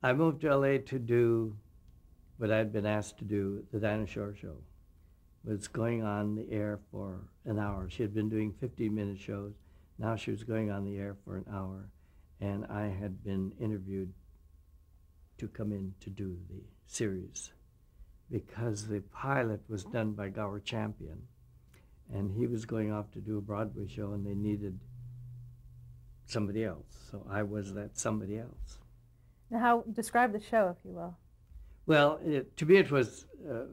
I moved to LA to do what I'd been asked to do, the Dinah Shore show. It was going on the air for an hour. She had been doing 15-minute shows. Now she was going on the air for an hour. And I had been interviewed to come in to do the series because the pilot was done by Gower Champion. And he was going off to do a Broadway show, and they needed somebody else. So I was that somebody else. Now, describe the show, if you will. Well, to me it was a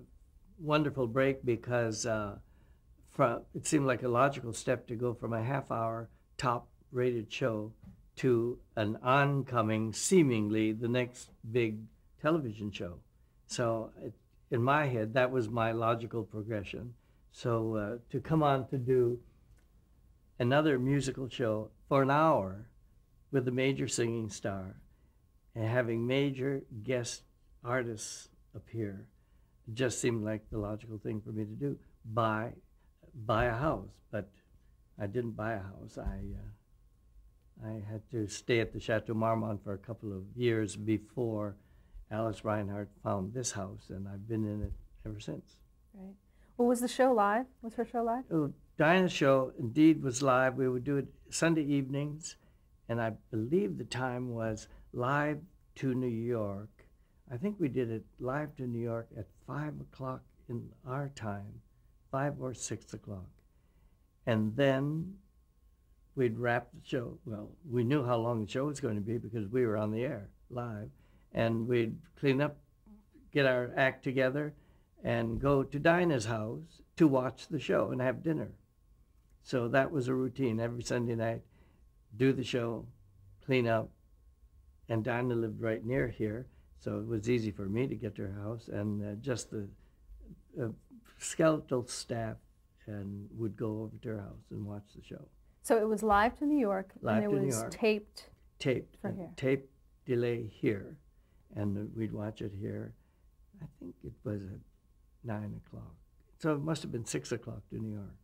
wonderful break because it seemed like a logical step to go from a half-hour top-rated show to an oncoming, seemingly, the next big television show. So in my head, that was my logical progression. So to come on to do another musical show for an hour with a major singing star and having major guest artists appear just seemed like the logical thing for me to do. Buy a house, but I didn't buy a house. I had to stay at the Chateau Marmont for a couple of years before Alice Reinhardt found this house, and I've been in it ever since. Right. Well, was the show live? Was her show live? Dinah's show indeed was live. We would do it Sunday evenings, and I believe the time was live to New York. I think we did it live to New York at 5 o'clock in our time, 5 or 6 o'clock. And then we'd wrap the show. Well, we knew how long the show was going to be because we were on the air live. And we'd clean up, get our act together, and go to Dinah's house to watch the show and have dinner. So that was a routine every Sunday night. Do the show, clean up, and Dinah lived right near here, so it was easy for me to get to her house, and just the skeletal staff and would go over to her house and watch the show. So it was live to New York, live and to it New was York. taped for here. Tape delay here, and we'd watch it here. I think it was at 9 o'clock. So it must have been 6 o'clock to New York.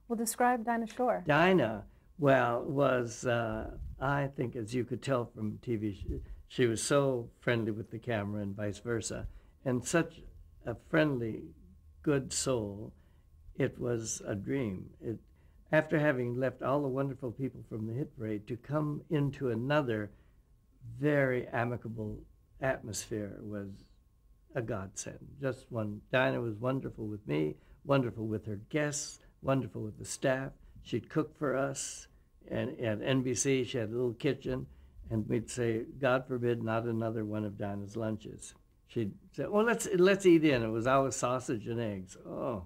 Well, describe Dinah Shore. Dinah, well, was, I think, as you could tell from TV, she was so friendly with the camera and vice versa, and such a friendly, good soul. It was a dream. After having left all the wonderful people from the hit parade, to come into another very amicable atmosphere was a godsend. Just one. Dinah was wonderful with me, wonderful with her guests, wonderful with the staff. She'd cook for us, and at NBC she had a little kitchen, and we'd say, God forbid, not another one of Dinah's lunches. She'd say, oh, let's eat in. It was always sausage and eggs. Oh,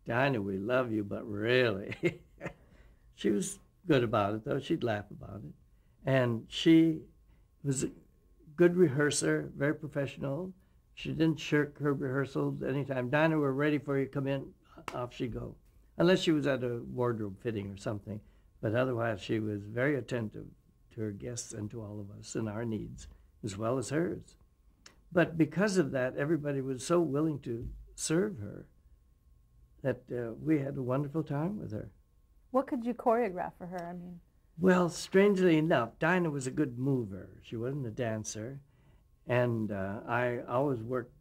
Dinah, we love you, but really. She was good about it, though. She'd laugh about it. And she was a good rehearser, very professional. She didn't shirk her rehearsals anytime. Dinah, we're ready for you. Come in. Off she'd go. Unless she was at a wardrobe fitting or something. But otherwise, she was very attentive to her guests and to all of us and our needs, as well as hers. But because of that, everybody was so willing to serve her that we had a wonderful time with her. What could you choreograph for her? I mean, well, strangely enough, Dinah was a good mover. She wasn't a dancer, and I always worked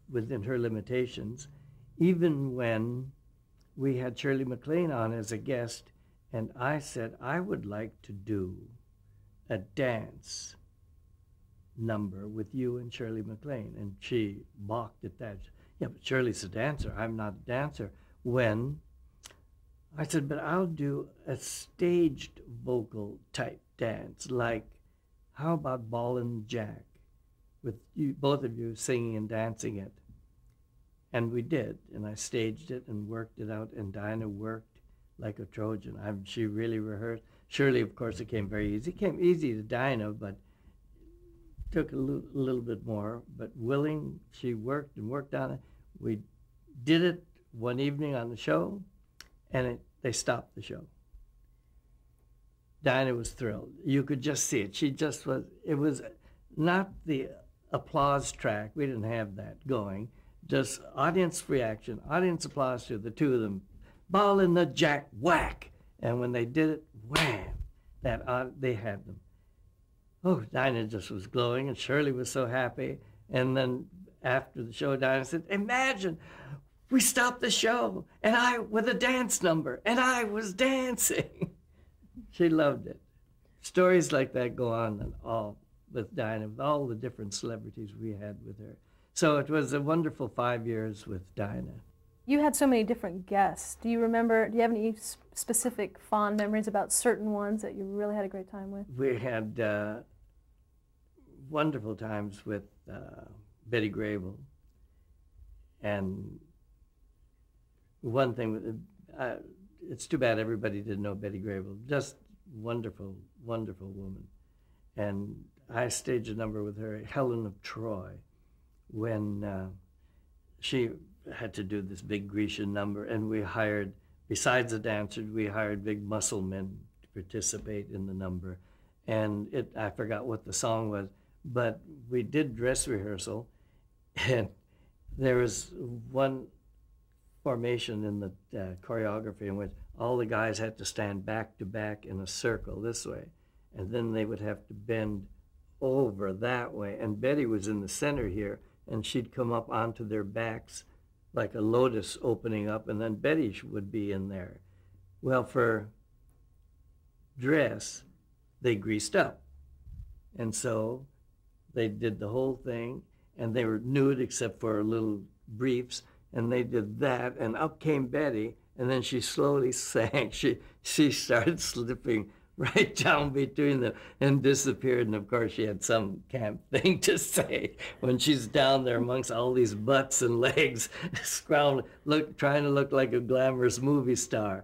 within her limitations, even when we had Shirley MacLaine on as a guest, and I said, I would like to do a dance number with you and Shirley MacLaine, and she balked at that. Yeah, but Shirley's a dancer. I'm not a dancer. When I said, but I'll do a staged vocal type dance, like how about Ball and Jack, with you, both of you singing and dancing it. And we did, and I staged it and worked it out, and Dinah worked like a Trojan. She really rehearsed. Shirley, of course, it came very easy. It came easy to Dinah, but took a little bit more, but willing. She worked and worked on it. We did it one evening on the show, and they stopped the show. Dinah was thrilled. You could just see it. She just was, it was not the applause track. We didn't have that going. Just audience reaction, audience applause to the two of them. Ball in the Jack, whack. And when they did it, wham, they had them. Oh, Dinah just was glowing, and Shirley was so happy. And then after the show, Dinah said, imagine, we stopped the show, and I, with a dance number, and I was dancing. She loved it. Stories like that go on and all with Dinah, with all the different celebrities we had with her. So it was a wonderful 5 years with Dinah. You had so many different guests. Do you have any specific fond memories about certain ones that you really had a great time with? We had wonderful times with Betty Grable. And one thing, it's too bad everybody didn't know Betty Grable. Just wonderful, wonderful woman. And I staged a number with her, Helen of Troy, when she had to do this big Grecian number, and we hired, besides the dancers, we hired big muscle men to participate in the number. And I forgot what the song was, but we did dress rehearsal, and there was one formation in the choreography in which all the guys had to stand back to back in a circle this way, and then they would have to bend over that way. And Betty was in the center here, and she'd come up onto their backs like a lotus opening up, and then Betty would be in there. Well, for dress, they greased up. And so they did the whole thing, and they were nude except for little briefs, and they did that, and up came Betty, and then she slowly sank. She started slipping right down between them and disappeared. And of course she had some camp thing to say when she's down there amongst all these butts and legs, trying to look like a glamorous movie star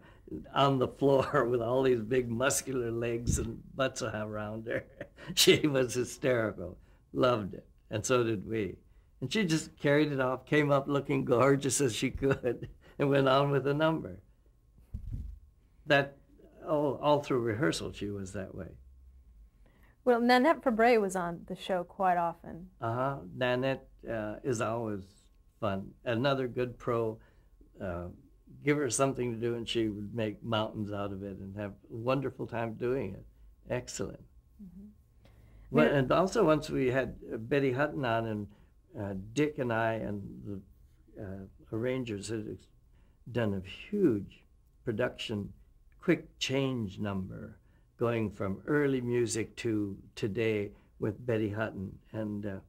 on the floor with all these big muscular legs and butts around her. She was hysterical, loved it, and so did we. And she just carried it off, came up looking gorgeous as she could, and went on with the number. All through rehearsal, she was that way. Well, Nanette Fabray was on the show quite often. Nanette is always fun. Another good pro. Give her something to do, and she would make mountains out of it and have a wonderful time doing it. Excellent. Mm-hmm. Well, and also once we had Betty Hutton on, and Dick and I and the arrangers had done a huge production quick change number going from early music to today with Betty Hutton. And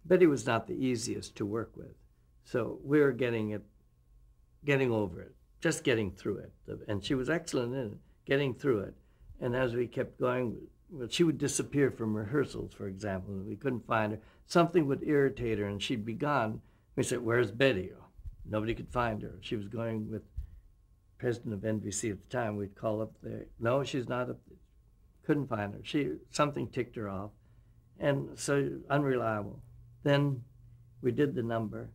Betty was not the easiest to work with. So we were getting over it, just getting through it. And she was excellent in it, getting through it. And as we kept going, well, she would disappear from rehearsals, for example, and we couldn't find her. Something would irritate her, and she'd be gone. We said, where's Betty? Oh, nobody could find her. She was going with president of NBC at the time. We'd call up there. No, she's not up there. Couldn't find her. Something ticked her off, and so unreliable. Then we did the number.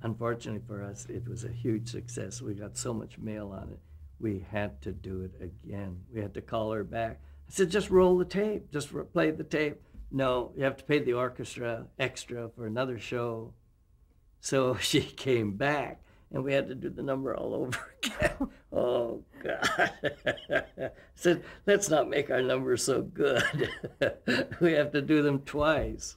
Unfortunately for us, it was a huge success. We got so much mail on it. We had to do it again. We had to call her back. I said, just roll the tape. Just play the tape. No, you have to pay the orchestra extra for another show. So she came back, and we had to do the number all over again. Oh, God. I said, let's not make our numbers so good. We have to do them twice.